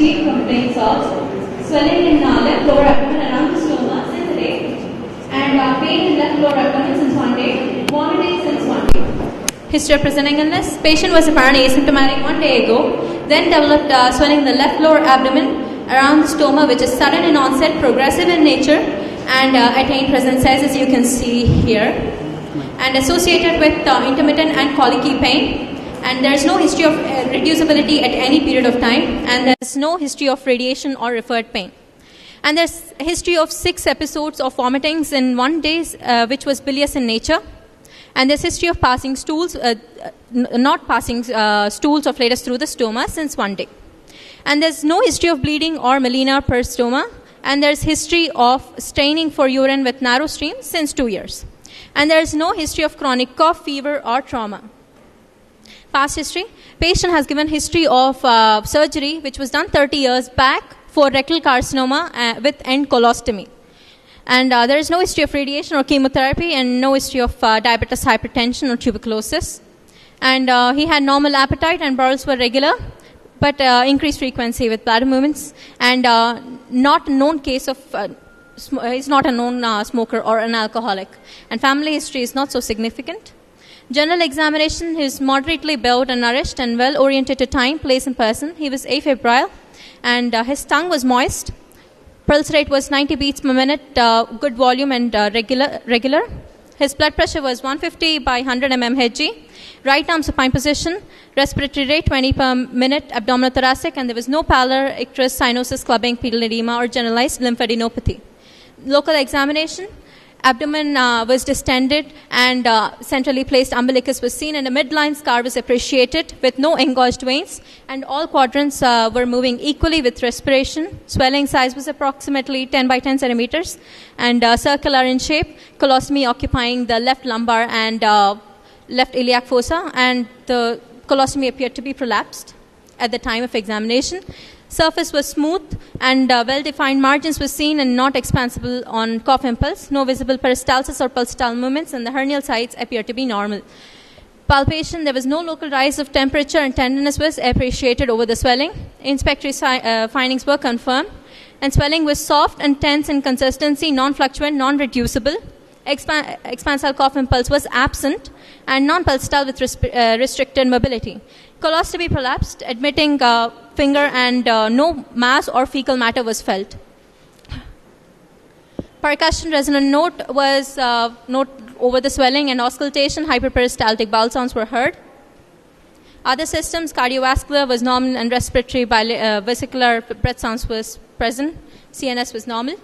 history complaints of swelling in left lower abdomen around the stoma since a day, and pain in left lower abdomen since 1 day, vomiting since 1 day. History of presenting illness. Patient was apparently asymptomatic 1 day ago, then developed swelling in the left lower abdomen around the stoma, which is sudden in onset, progressive in nature, and attained present size as you can see here, and associated with intermittent and colicky pain. And there is no history of reducibility at any period of time, and there is no history of radiation or referred pain. And there's a history of 6 episodes of vomitings in 1 day, which was bilious in nature. And there's history of passing stools, not passing stools or flatus through the stoma since 1 day. And there's no history of bleeding or melena per stoma. And there's history of straining for urine with narrow stream since 2 years. And there's no history of chronic cough, fever, or trauma. Past history. Patient has given history of surgery which was done 30 years back for rectal carcinoma with end colostomy. And there is no history of radiation or chemotherapy, and no history of diabetes, hypertension, or tuberculosis. And he had normal appetite and bowels were regular, but increased frequency with bladder movements, and not a known case of, he's not a known smoker or an alcoholic. And family history is not so significant. General examination, he is moderately bowed and nourished and well oriented to time, place, and person. He was afebrile, and his tongue was moist. Pulse rate was 90 beats per minute, good volume and regular. His blood pressure was 150 by 100 mmHg. Right arm supine position. Respiratory rate 20 per minute, abdominal thoracic, and there was no pallor, icterus, cyanosis, clubbing, pedal edema, or generalized lymphadenopathy. Local examination. Abdomen was distended, and centrally placed umbilicus was seen, and a midline scar was appreciated with no engorged veins, and all quadrants were moving equally with respiration. Swelling size was approximately 10 by 10 centimeters, and circular in shape, colostomy occupying the left lumbar and left iliac fossa, and the colostomy appeared to be prolapsed at the time of examination. Surface was smooth, and well-defined margins were seen and not expansible on cough impulse. No visible peristalsis or pulsatile movements, and the hernial sites appeared to be normal. Palpation, there was no local rise of temperature, and tenderness was appreciated over the swelling. Inspectory findings were confirmed, and swelling was soft and tense in consistency, non-fluctuant, non-reducible. Expansile cough impulse was absent, and non-pulsatile with restricted mobility. Colostomy prolapsed, admitting finger, and no mass or fecal matter was felt. Percussion resonant note was note over the swelling, and auscultation, hyperperistaltic bowel sounds were heard. Other systems, cardiovascular was normal, and respiratory vesicular breath sounds was present. CNS was normal.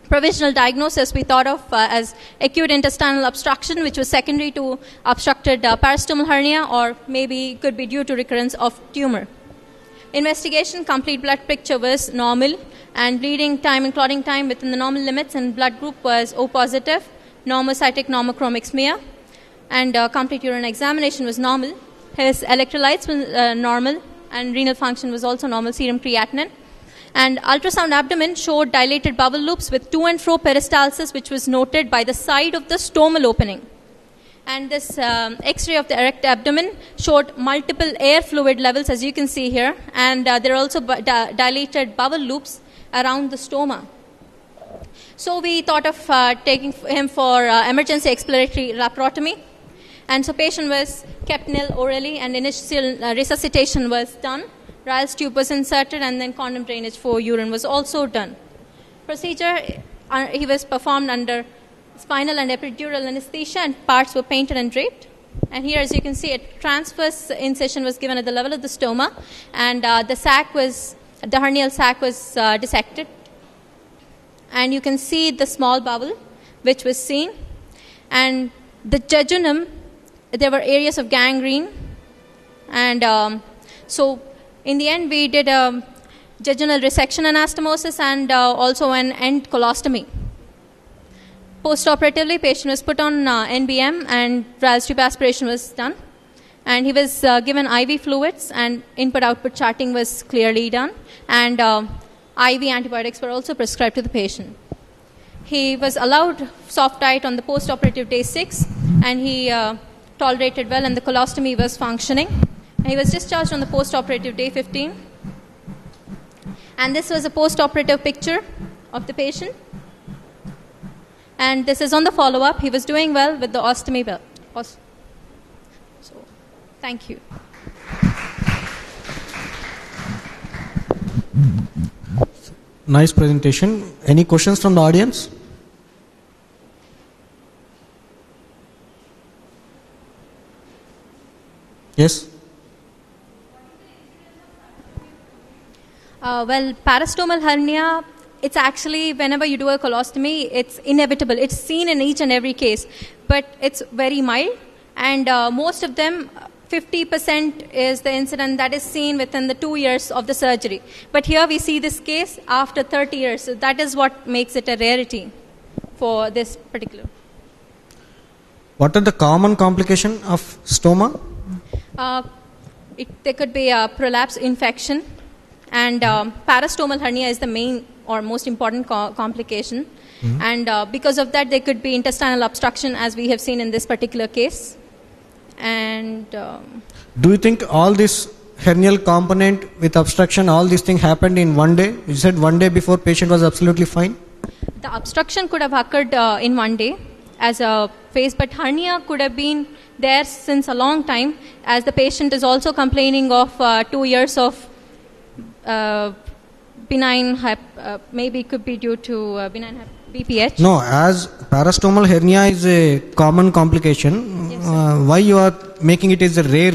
Provisional diagnosis we thought of as acute intestinal obstruction, which was secondary to obstructed peristomal hernia, or maybe could be due to recurrence of tumor. Investigation, complete blood picture was normal, and bleeding time and clotting time within the normal limits, and blood group was O positive, normocytic normochromic smear, and complete urine examination was normal. His electrolytes were normal, and renal function was also normal, serum creatinine. And ultrasound abdomen showed dilated bowel loops with to and fro peristalsis, which was noted by the side of the stomal opening. And this X-ray of the erect abdomen showed multiple air fluid levels, as you can see here. And there are also dilated bowel loops around the stoma. So we thought of taking him for emergency exploratory laparotomy. And so patient was kept nil orally, and initial resuscitation was done. Ryle's tube was inserted, and then condom drainage for urine was also done. Procedure, he was performed under spinal and epidural anesthesia, and parts were painted and draped. And here, as you can see, a transverse incision was given at the level of the stoma, and the hernial sac was dissected. And you can see the small bowel, which was seen. And the jejunum, there were areas of gangrene. And so in the end, we did a jejunal resection anastomosis and also an end colostomy. Post-operatively, patient was put on NBM, and Ryle's tube aspiration was done. And he was given IV fluids, and input-output charting was clearly done. And IV antibiotics were also prescribed to the patient. He was allowed soft diet on the post-operative day 6, and he tolerated well, and the colostomy was functioning. And he was discharged on the post-operative day 15. And this was a post-operative picture of the patient. And this is on the follow-up. He was doing well with the ostomy belt. So, thank you. Nice presentation. Any questions from the audience? Yes? Well, parastomal hernia, it's actually, whenever you do a colostomy, it's inevitable. It's seen in each and every case. But it's very mild. And most of them, 50% is the incident that is seen within the 2 years of the surgery. But here we see this case after 30 years. So that is what makes it a rarity for this particular. What are the common complications of stoma? There could be a prolapse infection. And parastomal hernia is the main or most important complication. Mm-hmm. And because of that, there could be intestinal obstruction, as we have seen in this particular case. And do you think all this hernial component with obstruction, all these things happened in one day? You said one day before patient was absolutely fine? The obstruction could have occurred in one day as a phase, but hernia could have been there since a long time, as the patient is also complaining of 2 years of benign, maybe it could be due to benign BPH. No, as parastomal hernia is a common complication, yes, why you are making it as a rare?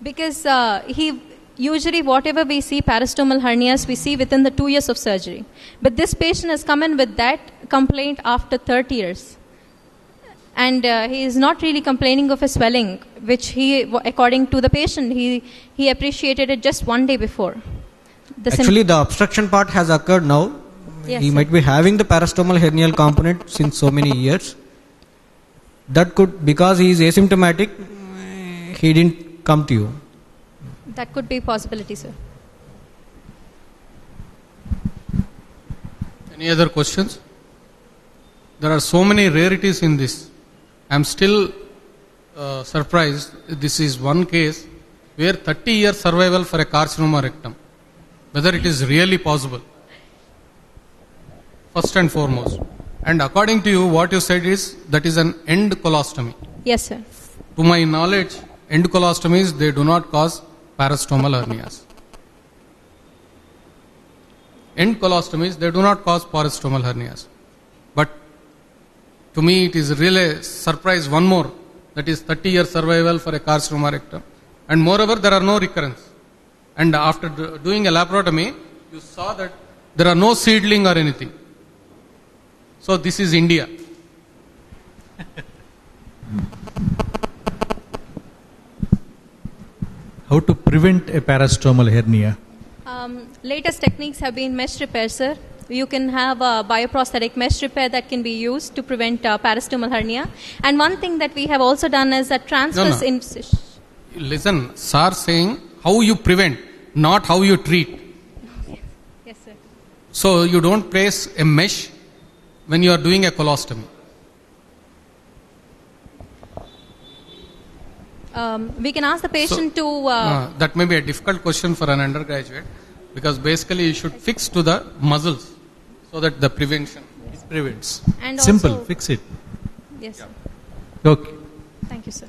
Because usually whatever we see parastomal hernias, we see within the 2 years of surgery. But this patient has come in with that complaint after 30 years. And he is not really complaining of a swelling, which he, according to the patient, he appreciated it just 1 day before. Actually, the obstruction part has occurred now. Yes, he sir. might be having the parastomal hernial component since so many years. That could, because he is asymptomatic, he didn't come to you. That could be a possibility, sir. Any other questions? There are so many rarities in this. I am still surprised. This is one case where 30-year survival for a carcinoma rectum. Whether it is really possible. First and foremost. And according to you, what you said is that is an end colostomy. Yes, sir. To my knowledge, end colostomies, they do not cause parastomal hernias. End colostomies, they do not cause parastomal hernias. But to me, it is really a surprise, one more, that is 30-year survival for a carcinoma rectum. And moreover, there are no recurrence. And after doing a laparotomy, you saw that there are no seedling or anything. So this is India. How to prevent a parastomal hernia? Latest techniques have been mesh repair, sir. You can have a bioprosthetic mesh repair that can be used to prevent parastomal hernia. And one thing that we have also done is a transverse incision. Listen, sir saying how you prevent, not how you treat. Yes, sir. So you don't place a mesh when you are doing a colostomy. We can ask the patient to... that may be a difficult question for an undergraduate, because basically you should fix to the muscles so that the prevention prevents. And Simple, also, fix it. yes, sir. Okay. Thank you, sir.